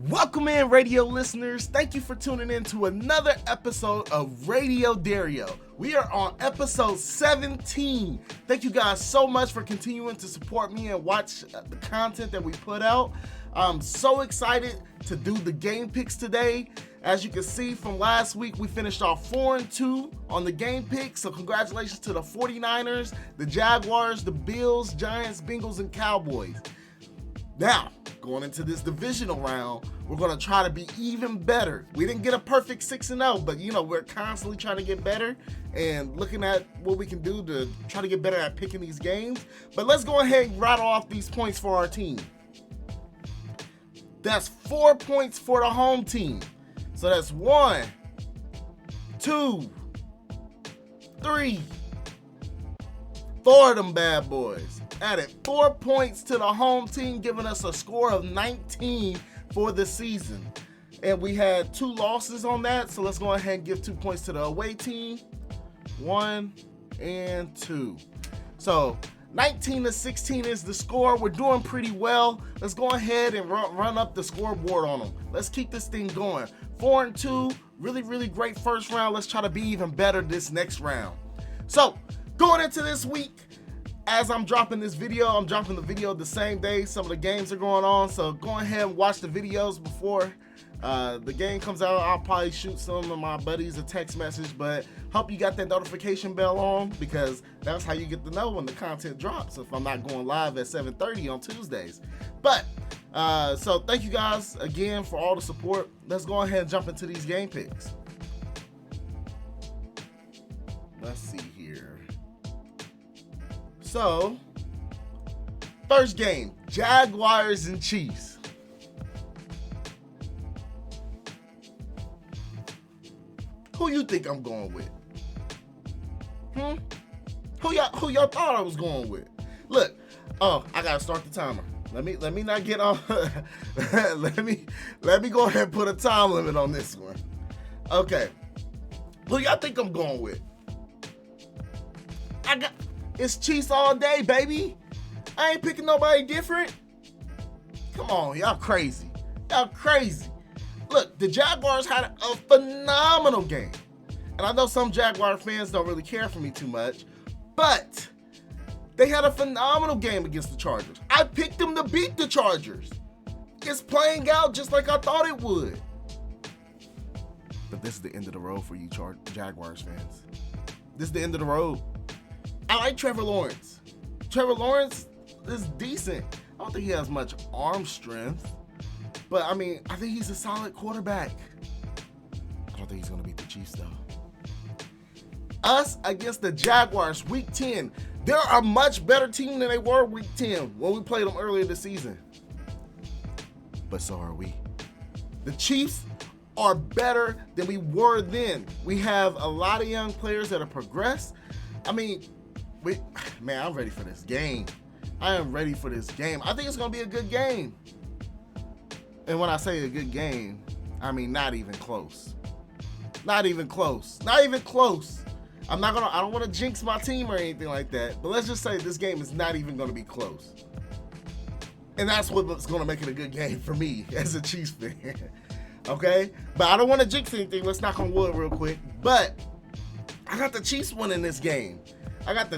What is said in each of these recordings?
Welcome in, radio listeners. Thank you for tuning in to another episode of Radio Dario. We are on episode 17. Thank you guys so much for continuing to support me and watch the content that we put out. I'm so excited to do the game picks today. As you can see from last week, we finished off 4-2 on the game picks. So congratulations to the 49ers, the Jaguars, the Bills, Giants, Bengals, and Cowboys. Now, going into this divisional round, we're going to try to be even better. We didn't get a perfect 6-0, but we're constantly trying to get better and looking at what we can do to try to get better at picking these games. But let's go ahead and rattle off these points for our team. That's 4 points for the home team. So that's 1, 2, 3, 4 of them bad boys. Added 4 points to the home team, giving us a score of 19 for the season. And we had 2 losses on that, so let's go ahead and give 2 points to the away team. 1 and 2. So 19-16 is the score. We're doing pretty well. Let's go ahead and run up the scoreboard on them. Let's keep this thing going. 4-2, really great first round. Let's try to be even better this next round. So going into this week, as I'm dropping this video, I'm dropping the video the same day some of the games are going on. So go ahead and watch the videos before the game comes out. I'll probably shoot some of my buddies a text message, but hope you got that notification bell on, because that's how you get to know when the content drops if I'm not going live at 7:30 on Tuesdays. But so thank you guys again for all the support. Let's go ahead and jump into these game picks. Let's see here. So, first game, Jaguars and Chiefs. Who you think I'm going with? Who y'all thought I was going with? Look, I gotta start the timer. Let me not get on. let me go ahead and put a time limit on this one. Okay, who y'all think I'm going with? It's Chiefs all day, baby. I ain't picking nobody different. Come on, y'all crazy. Y'all crazy. Look, the Jaguars had a phenomenal game. And I know some Jaguar fans don't really care for me too much, but they had a phenomenal game against the Chargers. I picked them to beat the Chargers. It's playing out just like I thought it would. But this is the end of the road for you Jaguars fans. This is the end of the road. I like Trevor Lawrence. Trevor Lawrence is decent. I don't think he has much arm strength, but I think he's a solid quarterback. I don't think he's going to beat the Chiefs, though. Us against the Jaguars, week 10. They're a much better team than they were week 10 when we played them earlier this season. But so are we. The Chiefs are better than we were then. We have a lot of young players that have progressed. I'm ready for this game. I am ready for this game. I think it's going to be a good game. And when I say a good game, I mean not even close. Not even close. Not even close. I don't want to jinx my team or anything like that, but let's just say this game is not even going to be close. And that's what's going to make it a good game for me as a Chiefs fan. Okay? But I don't want to jinx anything. Let's knock on wood real quick. But I got the Chiefs winning this game. Let's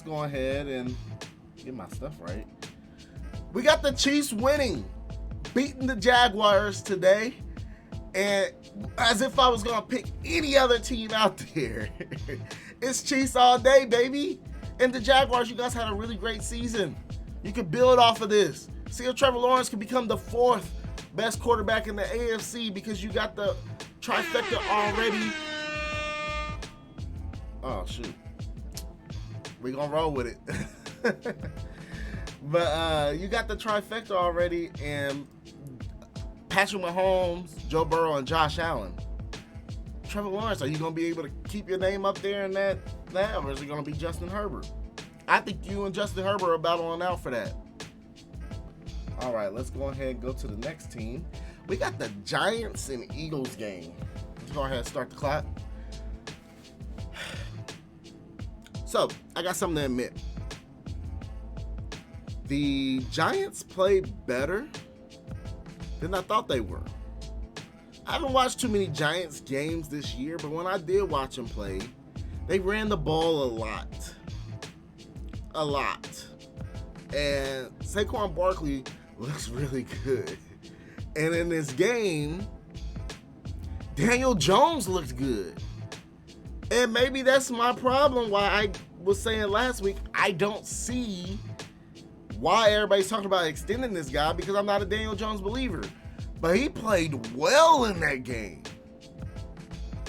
go ahead and get my stuff right. We got the Chiefs winning, beating the Jaguars today. And as if I was going to pick any other team out there. It's Chiefs all day, baby. And the Jaguars, you guys had a really great season. You can build off of this. See if Trevor Lawrence can become the 4th best quarterback in the AFC because you got the trifecta already. Oh, shoot. We're going to roll with it. But you got the trifecta already, and Patrick Mahomes, Joe Burrow, and Josh Allen. Trevor Lawrence, are you going to be able to keep your name up there in that, or is it going to be Justin Herbert? I think you and Justin Herbert are battling out for that. All right, let's go ahead and go to the next team. We got the Giants and Eagles game. Let's go ahead and start the clock. So, I got something to admit. The Giants played better than I thought they were. I haven't watched too many Giants games this year, but when I did watch them play, they ran the ball a lot. A lot. And Saquon Barkley looks really good. And in this game, Daniel Jones looked good. And maybe that's my problem, why I was saying last week, I don't see why everybody's talking about extending this guy, because I'm not a Daniel Jones believer. But he played well in that game.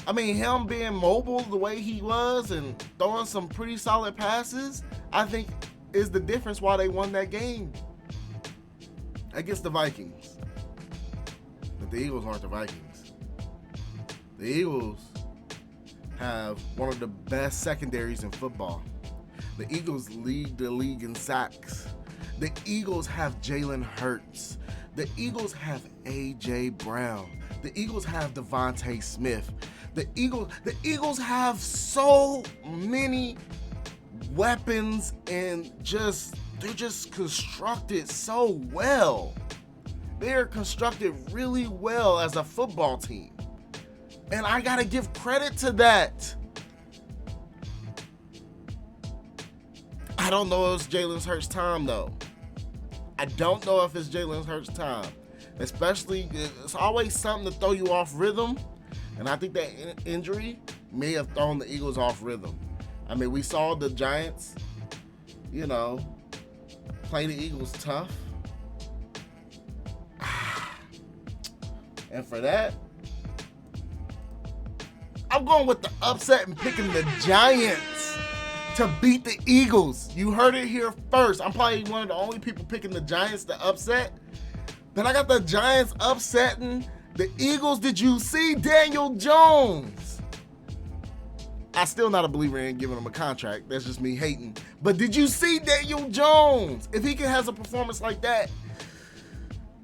I mean, him being mobile the way he was and throwing some pretty solid passes, I think is the difference why they won that game against the Vikings. But the Eagles aren't the Vikings. The Eagles have one of the best secondaries in football. The Eagles lead the league in sacks. The Eagles have Jalen Hurts. The Eagles have A.J. Brown. The Eagles have Devontae Smith. The Eagles have so many weapons, and they're just constructed so well. They're constructed really well as a football team. And I gotta give credit to that. I don't know if it's Jalen Hurts' time, though. I don't know if it's Jalen Hurts' time. Especially, it's always something to throw you off rhythm. And I think that injury may have thrown the Eagles off rhythm. I mean, we saw the Giants, play the Eagles tough. And for that, I'm going with the upset and picking the Giants to beat the Eagles. You heard it here first. I'm probably one of the only people picking the Giants to upset. But I got the Giants upsetting the Eagles. Did you see Daniel Jones? I'm still not a believer in giving him a contract. That's just me hating. But did you see Daniel Jones? If he has a performance like that,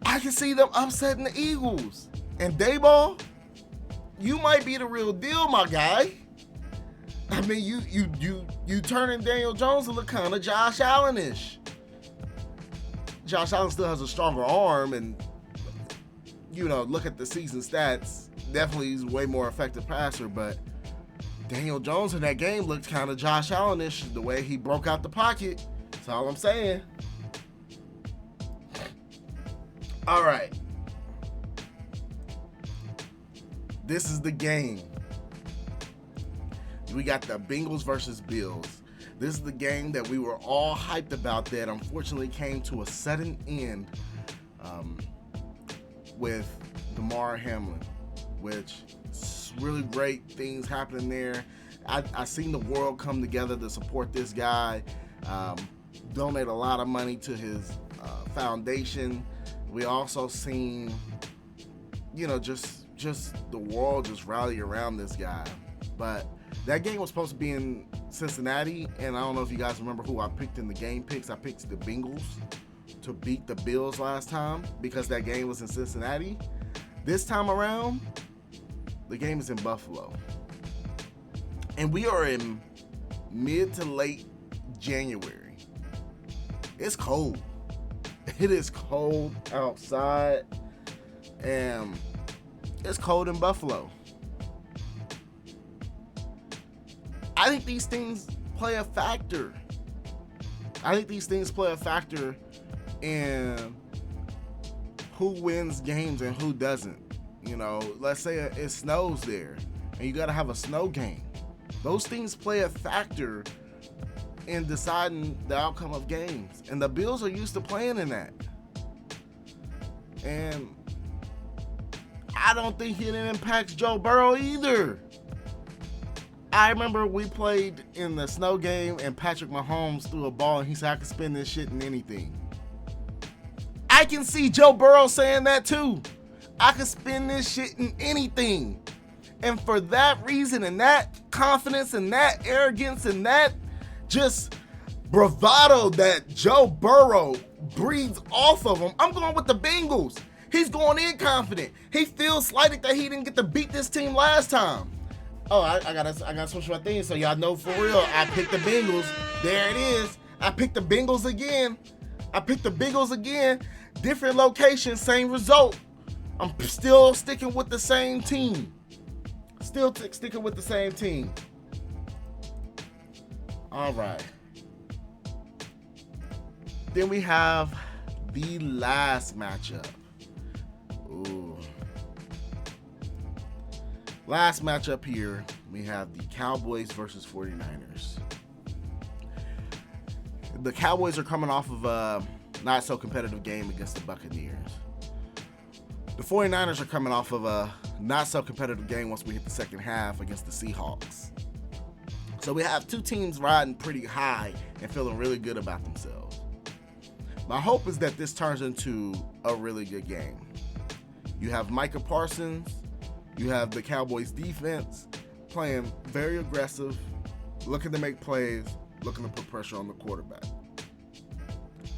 I can see them upsetting the Eagles. And Dayball, you might be the real deal, my guy. I mean, you turning Daniel Jones to look kind of Josh Allen-ish. Josh Allen still has a stronger arm, and look at the season stats. Definitely he's a way more effective passer, but Daniel Jones in that game looked kind of Josh Allen-ish the way he broke out the pocket. That's all I'm saying. All right. This is the game. We got the Bengals versus Bills. This is the game that we were all hyped about that unfortunately came to a sudden end with Damar Hamlin, which is really great things happening there. I seen the world come together to support this guy, donate a lot of money to his foundation. We also seen, just the world just rally around this guy. But that game was supposed to be in Cincinnati, and I don't know if you guys remember who I picked in the game picks. I picked the Bengals to beat the Bills last time because that game was in Cincinnati. This time around, the game is in Buffalo. And we are in mid to late January. It's cold. It is cold outside, and it's cold in Buffalo. I think these things play a factor. In who wins games and who doesn't. Let's say it snows there and you got to have a snow game. Those things play a factor in deciding the outcome of games. And the Bills are used to playing in that. And I don't think it impacts Joe Burrow either. I remember we played in the snow game and Patrick Mahomes threw a ball and he said, I can spin this shit in anything. I can see Joe Burrow saying that too. I can spin this shit in anything. And for that reason and that confidence and that arrogance and that just bravado that Joe Burrow breathes off of him, I'm going with the Bengals. He's going in confident. He feels slighted that he didn't get to beat this team last time. Oh, I gotta switch my thing so y'all know for real. I picked the Bengals. There it is. I picked the Bengals again. Different location, same result. I'm still sticking with the same team. Sticking with the same team. All right. Then we have the last matchup. Ooh. Last matchup here, we have the Cowboys versus 49ers. The Cowboys are coming off of a not so competitive game against the Buccaneers. The 49ers are coming off of a not so competitive game once we hit the second half against the Seahawks. So we have two teams riding pretty high and feeling really good about themselves. My hope is that this turns into a really good game. You have Micah Parsons, you have the Cowboys defense playing very aggressive, looking to make plays, looking to put pressure on the quarterback.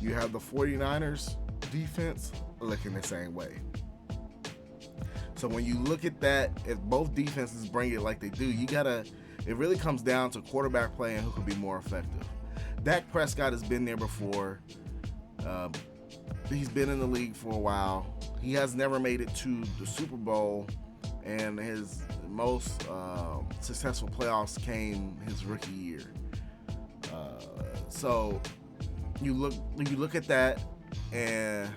You have the 49ers defense looking the same way. So when you look at that, if both defenses bring it like they do, it really comes down to quarterback play and who could be more effective. Dak Prescott has been there before. He's been in the league for a while. He has never made it to the Super Bowl, and his most successful playoffs came his rookie year. So you look at that, and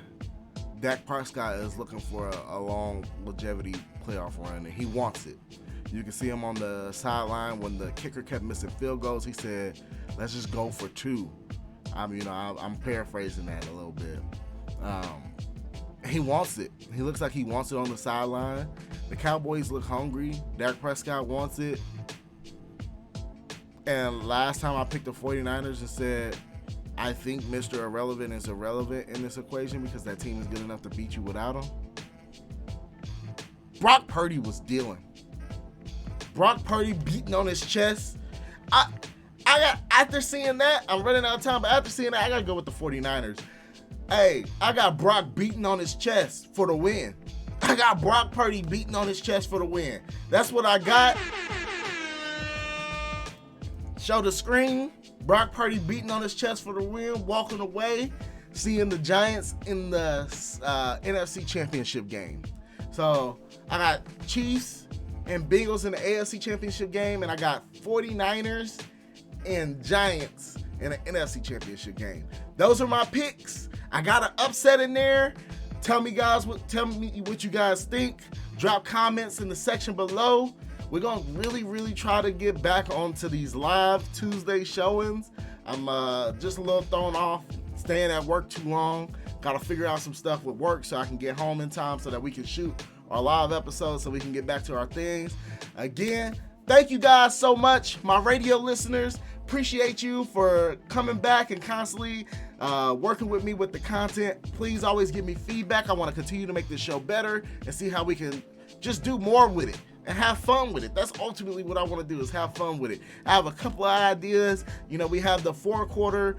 Dak Prescott is looking for a long longevity playoff run, and he wants it. You can see him on the sideline when the kicker kept missing field goals. He said, "Let's just go for two." I'm paraphrasing that a little bit. He wants it. He looks like he wants it on the sideline. The Cowboys look hungry. Dak Prescott wants it. And last time I picked the 49ers and said, I think Mr. Irrelevant is irrelevant in this equation because that team is good enough to beat you without him. Brock Purdy was dealing. Brock Purdy beating on his chest. After seeing that, I'm running out of time, but after seeing that, I got to go with the 49ers. Hey, I got Brock beating on his chest for the win. I got Brock Purdy beating on his chest for the win. That's what I got. Show the screen. Brock Purdy beating on his chest for the win, walking away, seeing the Giants in the NFC Championship game. So I got Chiefs and Bengals in the AFC Championship game, and I got 49ers and Giants in the NFC Championship game. Those are my picks. I got an upset in there. Tell me what you guys think. Drop comments in the section below. We're going to really try to get back onto these live Tuesday showings. I'm just a little thrown off, staying at work too long. Got to figure out some stuff with work so I can get home in time so that we can shoot our live episodes so we can get back to our things. Again, thank you guys so much, my radio listeners. Appreciate you for coming back and constantly working with me with the content. Please always give me feedback. I want to continue to make this show better and see how we can just do more with it and have fun with it. That's ultimately what I want to do, is have fun with it. I have a couple of ideas. We have the 4-quarter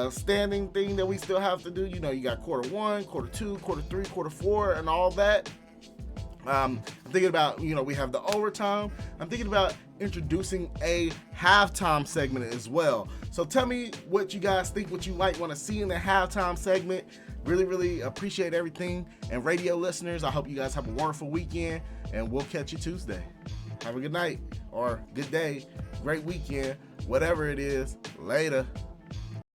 standing thing that we still have to do. You got quarter 1, quarter 2, quarter 3, quarter 4, and all that. I'm thinking about, we have the overtime. I'm thinking about introducing a halftime segment as well. So tell me what you guys think, what you might want to see in the halftime segment. Really appreciate everything. And radio listeners, I hope you guys have a wonderful weekend, and we'll catch you Tuesday. Have a good night or good day, great weekend, whatever it is. Later.